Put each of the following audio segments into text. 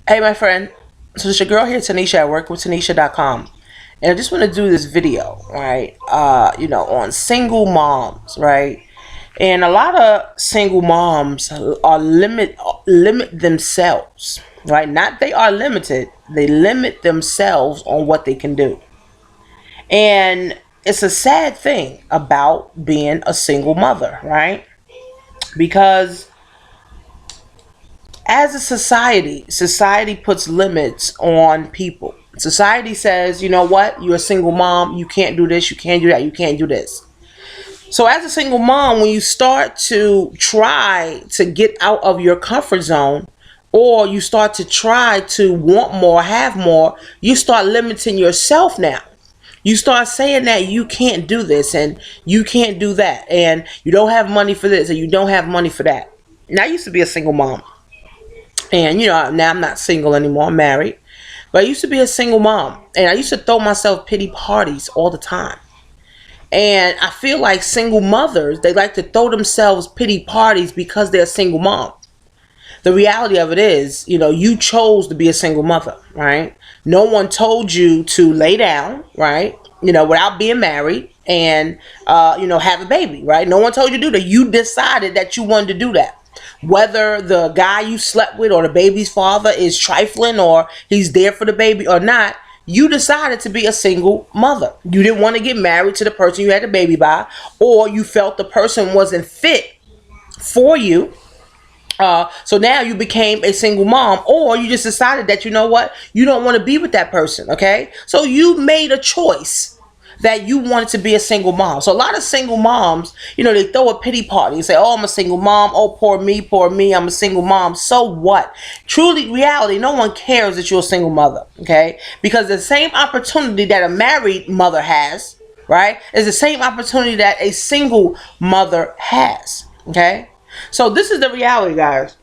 Hey, my friend. So it's your girl here, Tanisha. I work with Tanisha.com. And I just want to do this video, right? On single moms, right? And a lot of single moms are limit themselves, right? Not they are limited. They limit themselves on what they can do. And it's a sad thing about being a single mother, right? Because as a society puts limits on people. Society says, you know what, you're a single mom, you can't do this, you can't do that, you can't do this. So as a single mom, when you start to try to get out of your comfort zone, or you start to try to want more, have more, you start limiting yourself now. You start saying that you can't do this and you can't do that, and you don't have money for this and you don't have money for that. Now, I used to be a single mom. And now I'm not single anymore. I'm married. But I used to be a single mom. And I used to throw myself pity parties all the time. And I feel like single mothers, they like to throw themselves pity parties because they're a single mom. The reality of it is, you chose to be a single mother, right? No one told you to lay down, right? Without being married and, have a baby, right? No one told you to do that. You decided that you wanted to do that. Whether the guy you slept with or the baby's father is trifling or he's there for the baby or not, you decided to be a single mother. You didn't want to get married to the person you had the baby by, or you felt the person wasn't fit for you. So now you became a single mom, or you just decided that, you know what, you don't want to be with that person. Okay. So you made a choice that you wanted to be a single mom. So a lot of single moms, they throw a pity party and say, oh, I'm a single mom. Oh, poor me, I'm a single mom. So what? Truly, reality, no one cares that you're a single mother, okay? Because the same opportunity that a married mother has, right, is the same opportunity that a single mother has, okay? So this is the reality, guys.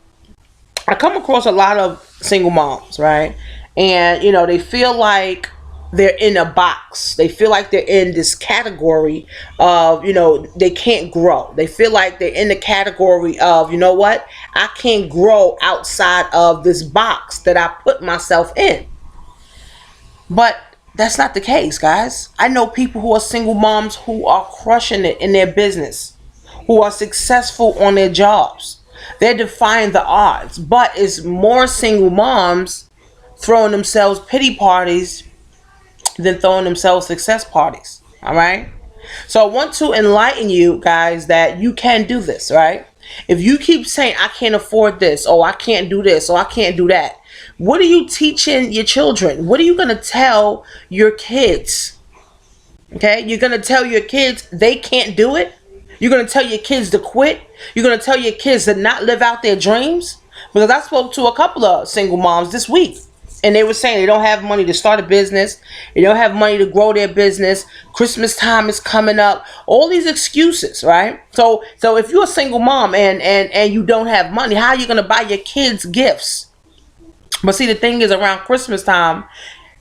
I come across a lot of single moms, right? And, they feel like they're in a box. They feel like they're in this category of, they can't grow. They feel like they're in the category of, you know what, I can't grow outside of this box that I put myself in. But that's not the case, guys. I know people who are single moms who are crushing it in their business, who are successful on their jobs. They're defying the odds. But it's more single moms throwing themselves pity parties than throwing themselves success parties. All right. So I want to enlighten you guys that you can do this, right? If you keep saying, I can't afford this, or I can't do this, or I can't do that, what are you teaching your children? What are you going to tell your kids? Okay. You're going to tell your kids they can't do it. You're going to tell your kids to quit. You're going to tell your kids to not live out their dreams. Because I spoke to a couple of single moms this week. And they were saying they don't have money to start a business. They don't have money to grow their business. Christmas time is coming up. All these excuses, right? So if you're a single mom and you don't have money, how are you going to buy your kids gifts? But see, the thing is, around Christmas time,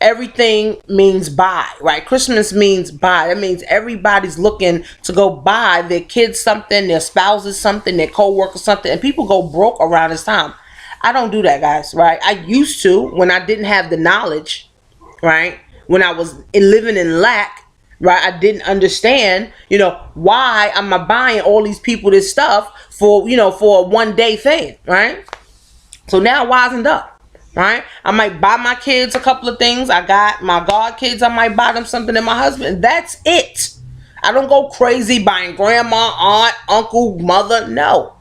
everything means buy, right? Christmas means buy. That means everybody's looking to go buy their kids something, their spouses something, their co-workers something. And people go broke around this time. I don't do that, guys, right? I used to when I didn't have the knowledge, right? When I was living in lack, right? I didn't understand, why am I buying all these people this stuff for a one day thing, right? So now I wisened up, right? I might buy my kids a couple of things. I got my god kids. I might buy them something, and my husband. That's it. I don't go crazy buying grandma, aunt, uncle, mother. No.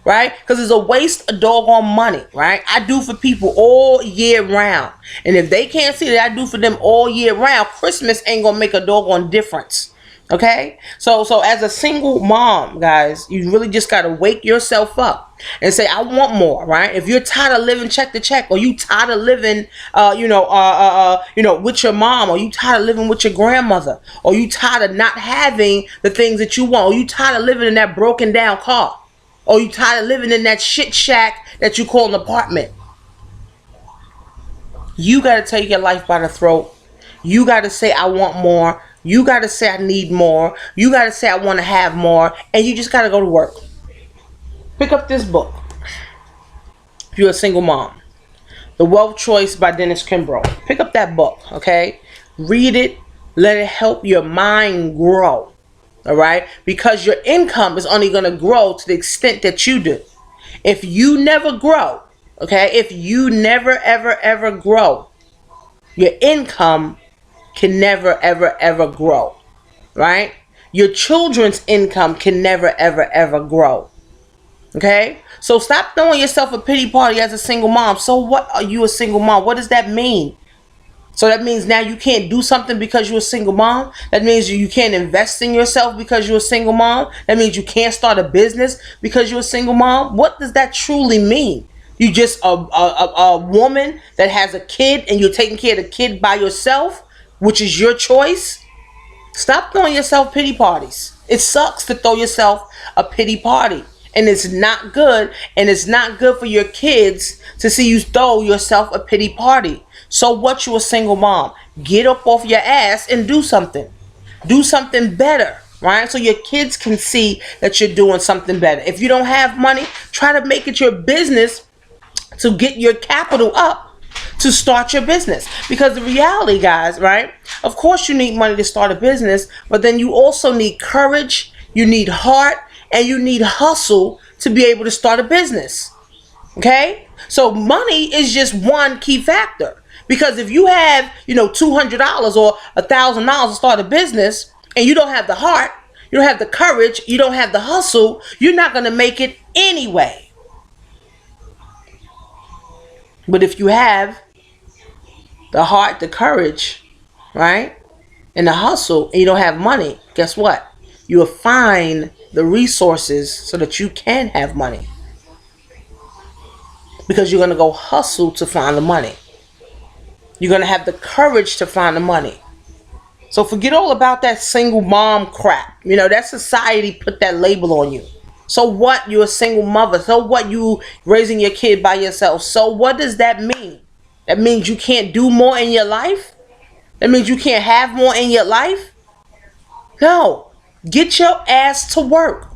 Right? Because it's a waste of doggone money, right? I do for people all year round. And if they can't see that I do for them all year round, Christmas ain't going to make a doggone difference. Okay? So as a single mom, guys, you really just got to wake yourself up and say, I want more, right? If you're tired of living check to check, or you tired of living, with your mom, or you tired of living with your grandmother, or you tired of not having the things that you want, or you tired of living in that broken down car, or you tired of living in that shit shack that you call an apartment, you got to take your life by the throat. You got to say, I want more. You got to say, I need more. You got to say, I want to have more. And you just got to go to work. Pick up this book. If you're a single mom. The Wealth Choice by Dennis Kimbro. Pick up that book, okay? Read it. Let it help your mind grow, all right? Because your income is only going to grow to the extent that you do. If you never grow, okay? If you never, ever, ever grow, your income can never, ever, ever grow, right? Your children's income can never, ever, ever grow. Okay? So stop throwing yourself a pity party as a single mom. So what are you a single mom? What does that mean? So that means now you can't do something because you're a single mom? That means you can't invest in yourself because you're a single mom? That means you can't start a business because you're a single mom? What does that truly mean? You just a woman that has a kid and you're taking care of the kid by yourself, which is your choice? Stop throwing yourself pity parties. It sucks to throw yourself a pity party. And it's not good. And it's not good for your kids to see you throw yourself a pity party. So what, you a single mom? Get up off your ass and do something. Do something better, right? So your kids can see that you're doing something better. If you don't have money, try to make it your business to get your capital up to start your business. Because the reality, guys, right? Of course you need money to start a business, but then you also need courage, you need heart, and you need hustle to be able to start a business. Okay? So money is just one key factor. Because if you have, $200 or $1,000 to start a business and you don't have the heart, you don't have the courage, you don't have the hustle, you're not going to make it anyway. But if you have the heart, the courage, right, and the hustle, and you don't have money, guess what? You will find the resources so that you can have money. Because you're going to go hustle to find the money. You're going to have the courage to find the money. So forget all about that single mom crap. That society put that label on you. So what? You're a single mother. So what? You raising your kid by yourself. So what does that mean? That means you can't do more in your life? That means you can't have more in your life? No. Get your ass to work.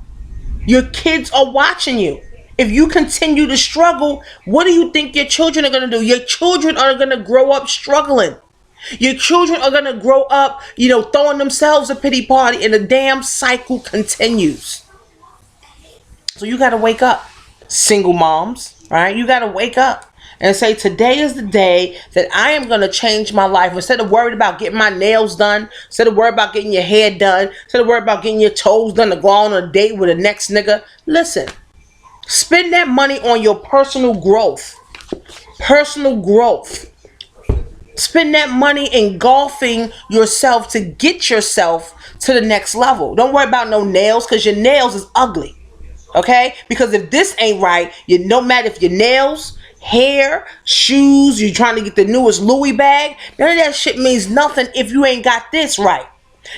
Your kids are watching you. If you continue to struggle, what do you think your children are going to do? Your children are going to grow up struggling. Your children are going to grow up, throwing themselves a pity party, and the damn cycle continues. So you got to wake up, single moms, right? You got to wake up and say, today is the day that I am going to change my life. Instead of worried about getting my nails done, instead of worried about getting your hair done, instead of worried about getting your toes done to go on a date with the next nigga, listen. Spend that money on your personal growth. Personal growth. Spend that money engulfing yourself to get yourself to the next level. Don't worry about no nails, because your nails is ugly. Okay? Because if this ain't right, no matter if your nails, hair, shoes, you're trying to get the newest Louis bag, none of that shit means nothing if you ain't got this right.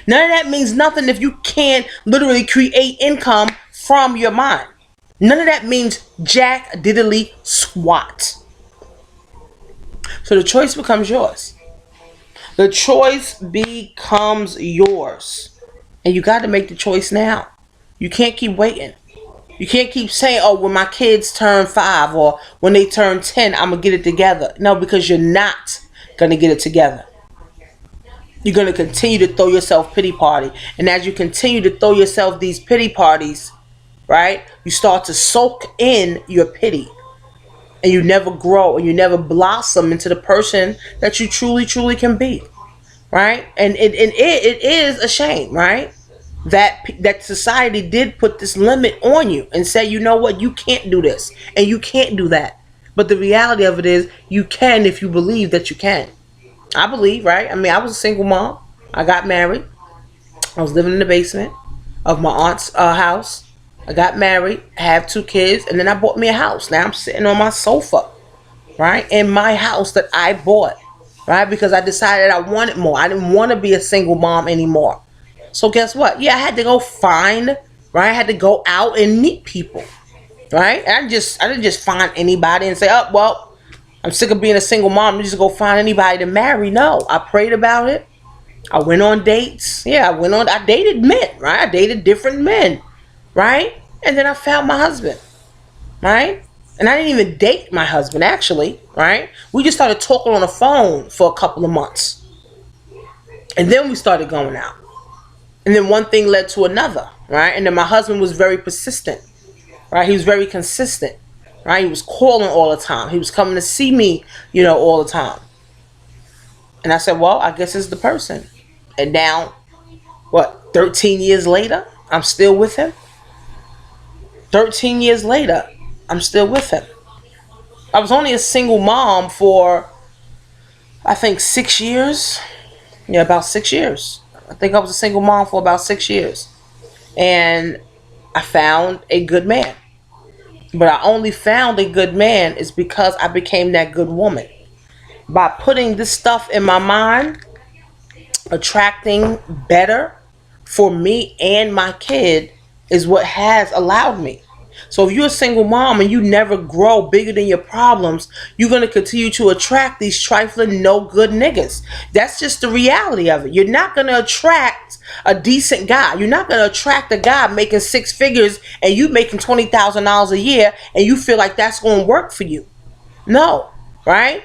None of that means nothing if you can't literally create income from your mind. None of that means jack diddly squat. So the choice becomes yours. The choice becomes yours. And you got to make the choice now. You can't keep waiting. You can't keep saying, oh, when my kids turn 5 or when they turn 10, I'm going to get it together. No, because you're not going to get it together. You're going to continue to throw yourself pity party. And as you continue to throw yourself these pity parties, right, you start to soak in your pity. And you never grow and you never blossom into the person that you truly, truly can be. Right? And it is a shame, right? That society did put this limit on you and say, you know what, you can't do this and you can't do that. But the reality of it is you can if you believe that you can. I believe, right? I mean, I was a single mom. I got married. I was living in the basement of my aunt's house. I got married, I have 2 kids, and then I bought me a house. Now I'm sitting on my sofa, right? In my house that I bought, right? Because I decided I wanted more. I didn't want to be a single mom anymore. So guess what? Yeah, I had to go find, right? I had to go out and meet people, right? I didn't just find anybody and say, oh, well, I'm sick of being a single mom. I'm just go find anybody to marry. No, I prayed about it. I went on dates. Yeah, I dated men, right? I dated different men. Right? And then I found my husband. Right? And I didn't even date my husband, actually, right? We just started talking on the phone for a couple of months. And then we started going out. And then one thing led to another, right? And then my husband was very persistent, right? He was very consistent, right? He was calling all the time. He was coming to see me, all the time. And I said, well, I guess it's the person. And now, 13 years later, I'm still with him. 13 years later, I'm still with him. I was only a single mom for, I think, 6 years. Yeah, about 6 years. I think I was a single mom for about 6 years. And I found a good man. But I only found a good man is because I became that good woman. By putting this stuff in my mind, attracting better for me and my kid is what has allowed me. So if you're a single mom and you never grow bigger than your problems, you're going to continue to attract these trifling, no good niggas. That's just the reality of it. You're not going to attract a decent guy. You're not going to attract a guy making 6 figures and you making $20,000 a year and you feel like that's going to work for you. No, right?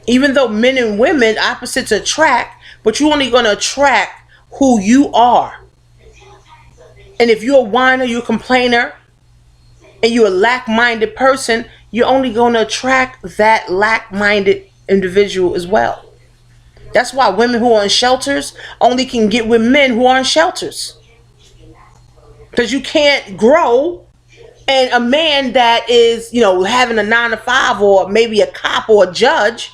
Even though men and women, opposites attract, but you're only going to attract who you are. And if you're a whiner, you're a complainer, and you're a lack-minded person, you're only going to attract that lack-minded individual as well. That's why women who are in shelters only can get with men who are in shelters. Because you can't grow, and a man that is, having a 9-to-5 or maybe a cop or a judge,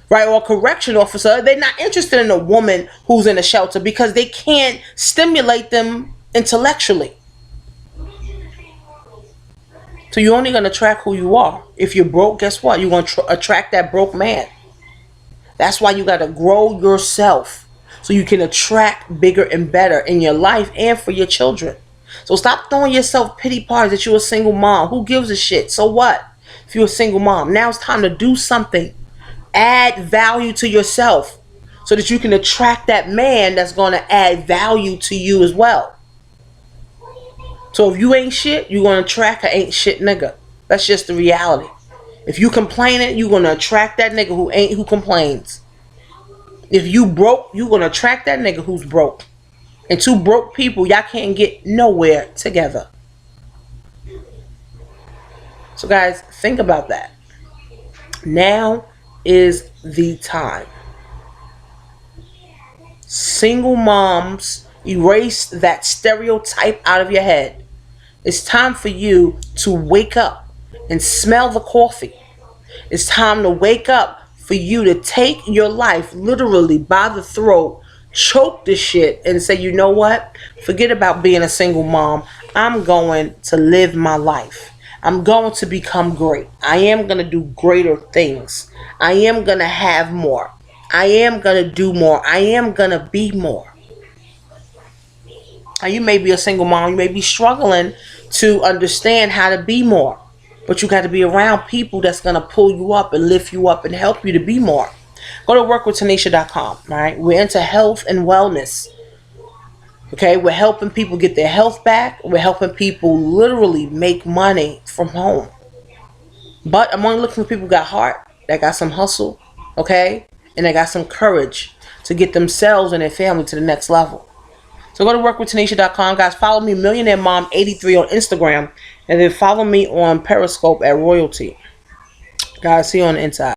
right, or a correction officer, they're not interested in a woman who's in a shelter because they can't stimulate them intellectually. So you're only going to attract who you are. If you're broke, guess what? You're going to attract that broke man. That's why you got to grow yourself so you can attract bigger and better in your life and for your children. So stop throwing yourself pity parties that you're a single mom. Who gives a shit? So what? If you're a single mom, now it's time to do something. Add value to yourself so that you can attract that man that's going to add value to you as well. So if you ain't shit, you're going to attract a ain't shit nigga. That's just the reality. If you complaining, you're going to attract that nigga who complains. If you broke, you're going to attract that nigga who's broke. And 2 broke people, y'all can't get nowhere together. So guys, think about that. Now is the time. Single moms, erase that stereotype out of your head. It's time for you to wake up and smell the coffee. It's time to wake up for you to take your life literally by the throat, choke the shit and say, you know what? Forget about being a single mom. I'm going to live my life. I'm going to become great. I am going to do greater things. I am going to have more. I am going to do more. I am going to be more. Now, you may be a single mom. You may be struggling to understand how to be more. But you got to be around people that's going to pull you up and lift you up and help you to be more. Go to workwithtanisha.com, right? We're into health and wellness. Okay, we're helping people get their health back. We're helping people literally make money from home. But I'm only looking for people who got heart, that got some hustle, okay? And they got some courage to get themselves and their family to the next level. So go to workwithtanisha.com. Guys, follow me, Millionaire Mom 83 on Instagram. And then follow me on Periscope at Royalty. Guys, see you on the inside.